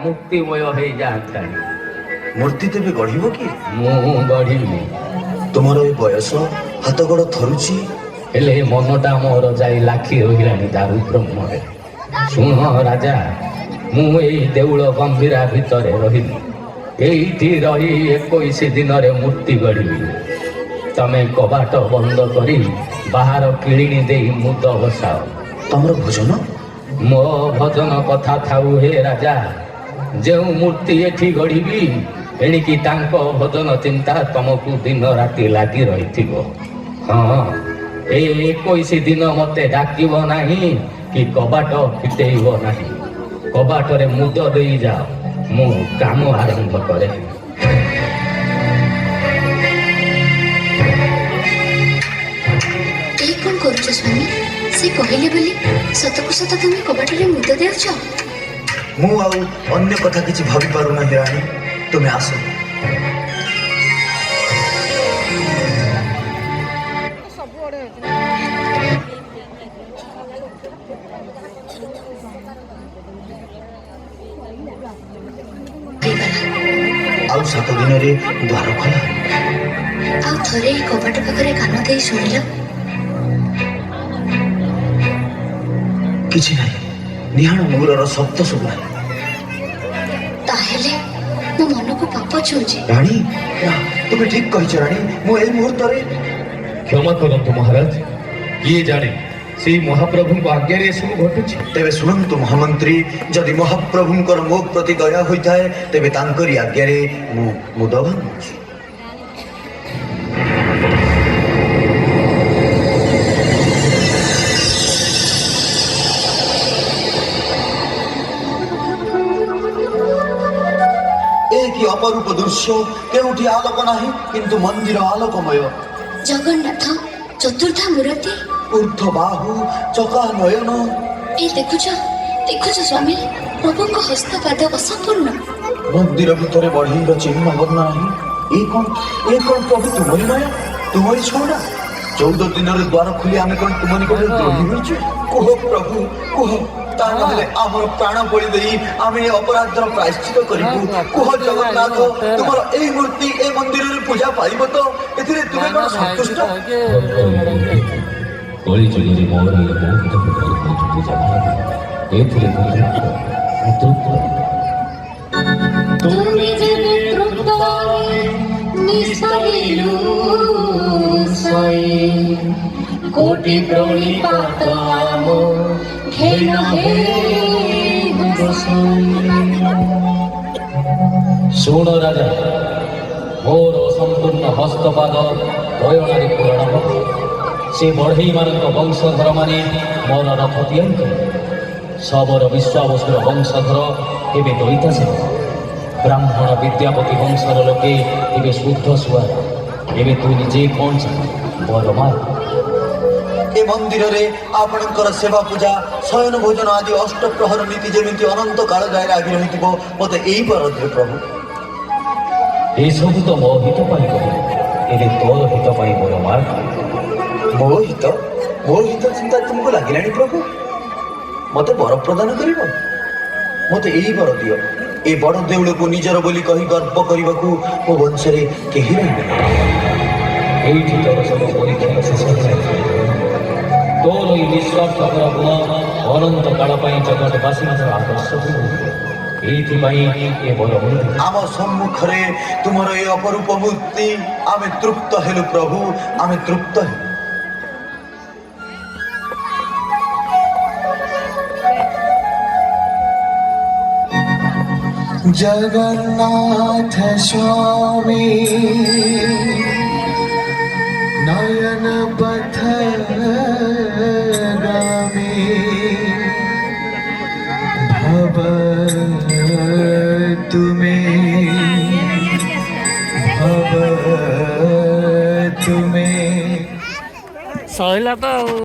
ମୁକ୍ତିମୟ ହେଇଯାଆନ୍ତା। ମୂର୍ତ୍ତି ତେବେ ଗଢ଼ିବ କି? ମୁଁ ଗଢ଼ିବି। ତୁମର ଏ ବୟସ, ହାତ ଗୋଡ଼ ଥରୁଛି। ହେଲେ ମନଟା ମୋର ଯାଇ ଲାଖି ରହିଲାଣି ଦାରୁ ବ୍ରହ୍ମରେ। ଶୁଣ ରାଜା, ମୁଁ ଏଇ ଦେଉଳ ଗମ୍ଭୀରା ଭିତରେ ରହିବି। ଏଇଠି ରହି 21 ଦିନରେ ମୂର୍ତ୍ତି ଗଢ଼ିବି। ତମେ କବାଟ ବନ୍ଦ କରି ବାହାର କିଳିଣି ଦେଇ ମୁଦ ବସାଅ। ତମର ଭୋଜନ? ମୋ ଭଜନ କଥା ଥାଉ ହେ ରାଜା, ଯେଉଁ ମୂର୍ତ୍ତି ଏଠି ଗଢ଼ିବି ଏଣିକି ତାଙ୍କ ଭଜନ ଚିନ୍ତା ତମକୁ ଦିନ ରାତି ଲାଗି ରହିଥିବ। ହଁ, ଏ 21 ଦିନ ମତେ ଡାକିବ ନାହିଁ କି କବାଟ ଫିଟେଇବ ନାହିଁ। କବାଟରେ ମୁଦ ଦେଇଯାଅ, ମୁଁ କାମ ଆରମ୍ଭ କରେ। କଣ କରୁଛ ସ୍ୱାମୀ? ସେ କହିଲେ ବୋଲି ସତକୁ ସତ ତୁମେ କବାଟରେ ମୁଦ ଦେଉଛ? ମୁଁ ଆଉ ଅନ୍ୟ କଥା କିଛି ଭାବି ପାରୁନାହିଁ ରାଣୀ, ତୁମେ ଆସ। ଆଉ 7 ଦିନରେ ଦ୍ୱାର ଖୋଲା। ଆଉ ଥରେ ଏହି କବାଟ ପାଖରେ କାନ ଦେଇ ଶୁଣିଲ। କିଛି ନାହିଁ, ନିହାଣ ମୁଗୁରର ଶବ୍ଦ ଶୁଭୁନାହିଁ। ତାହେଲେ ମୋ ମନକୁ ପାପ ଛୁଁଛି। ରାଣୀ, ତୁମେ ଠିକ କହିଛ ରାଣୀ। ମୁଁ ଏଇ ମୁହୂର୍ତ୍ତରେ କ୍ଷମା କରନ୍ତୁ ମହାରାଜ, କିଏ ଜାଣେ ସେଇ ମହାପ୍ରଭୁଙ୍କ ଆଜ୍ଞାରେ ଏସବୁ ଘଟୁଛି। ତେବେ ଶୁଣନ୍ତୁ ମହାମନ୍ତ୍ରୀ, ଯଦି ମହାପ୍ରଭୁଙ୍କର ମୋ ପ୍ରତି ଦୟା ହୋଇଥାଏ ତେବେ ତାଙ୍କରି ଆଜ୍ଞାରେ ମୁଁ ମୁଦ ଭାଙ୍ଗୁଛି। କି ଅପରୂପ ଦୃଶ୍ୟ! କେଉଁଠି ଆଲୋକ ନାହିଁ, କିନ୍ତୁ ମନ୍ଦିର ଆଲୋକମୟ। ଜଗନ୍ନାଥ ଚତୁର୍ଦ୍ଧା ମୂରତି, ଊର୍ଦ୍ଧ୍ୱ ବାହୁ, ଚକା ନୟନ। ଏ ଦେଖୁଛ ସ୍ୱାମୀ, ପ୍ରଭୁଙ୍କ ହସ୍ତପାଦ ଅସମ୍ପୂର୍ଣ୍ଣ। ମନ୍ଦିର ଭିତରେ ବଢ଼େଇର ଚିହ୍ନ ବର୍ଣ୍ଣ ନାହିଁ। ଏ କଣ ପ୍ରଭୁ ତୁମରି ମାୟା, ତୁମରି ଛଡ଼ା? 14 ଦିନରେ ଦ୍ୱାର ଖୋଲି ଆମେ କଣ ତୁମ ନିକଟରେ ଦ୍ରୋହୀ ହୋଇଛୁ? କୁହ ପ୍ରଭୁ, କୁହ। ତା ନହେଲେ ଆମର ପ୍ରାଣ ବଳି ଦେଇ ଆମେ ଏ ଅପରାଧର ପ୍ରାୟଶ୍ଚିତ କରିବୁ। କୁହ ଜଗନ୍ନାଥ, ତୁମର ଏଇ ମୂର୍ତ୍ତି ଏ ମନ୍ଦିରରେ ପୂଜା ପାଇବ ତ? ଏଥିରେ ତୁମେ କଣ ସନ୍ତୁଷ୍ଟ? କଳି ଯୁଗରେ ମୋର ଏ ବହୁତ ପୂଜା ଭାବ, ଏଥିରେ କୋଟି ପ୍रणिपात ଆମ ଘେନ ଶୁଣ ରାଜା, ମୋର ସମ୍ପୂର୍ଣ୍ଣ ହସ୍ତପାଦ ଦୟଣାରେ ପୂରଣ ହେବ। ସେ ବଢ଼େଇମାନଙ୍କ ବଂଶଧରମାନେ ମୋର ରଥ ତିଆରି କଲେ। ଶବର ବିଶ୍ୱାବସୁର ବଂଶଧର ଏବେ ଦଇତା ସେବକ, ବ୍ରାହ୍ମଣ ବିଦ୍ୟାପତି ବଂଶର ଲୋକେ ଏବେ ଶୁଦ୍ଧ ସୁଆର। ଏବେ ତୁ ନିଜେ ପହଞ୍ଚ ବର ମାର। ଏ ମନ୍ଦିରରେ ଆପଣଙ୍କର ସେବା ପୂଜା, ଶୟନ ଭୋଜନ ଆଦି ଅଷ୍ଟପ୍ରହର ନୀତି ଯେମିତି ଅନନ୍ତ କାଳ ଯାଏ ଲାଗି ରହିଥିବ, ମୋତେ ଏଇ ବର ଦିଅ ପ୍ରଭୁ। ଏସବୁ ତ ମୋ ହିତ ପାଇଁ କହିବ, ଏବେ ତୋର ହିତ ପାଇଁ ବର ମାର। ମୋ ହିତ ଚିନ୍ତା ତୁମକୁ ଲାଗିଲାଣି ପ୍ରଭୁ? ମୋତେ ବର ପ୍ରଦାନ କରିବ? ମୋତେ ଏଇ ବର ଦିଅ। ଏ ବଡ଼ ଦେଉଳକୁ ନିଜର ବୋଲି କହି ଗର୍ବ କରିବାକୁ ମୋ ବଂଶରେ କେହି ରହିବେ। ଏଇଠି ତୋର ସବୁ ପରୀକ୍ଷାର ଶେଷ ହୋଇଯାଇଥିଲା। ତୋର ଏଇ ନିଃସ୍ୱାର୍ଥପର ଗୁଣ ଅନନ୍ତ କାଳ ପାଇଁ ଜଗତବାସୀଙ୍କର ଆଦର୍ଶ ହୋଇଯିବ। ଏଇଥିପାଇଁ ଏ ବର ମିଳିବ। ଆମ ସମ୍ମୁଖରେ ତୁମର ଏ ଅପରୂପ ମୂର୍ତ୍ତି, ଆମେ ତୃପ୍ତ ହେଲୁ ପ୍ରଭୁ, ଆମେ ତୃପ୍ତ ହେଲୁ। जगन्नाथ स्वामी नयन पथगामी भव तुम्हें ସଇଲା ତ ଆଉ।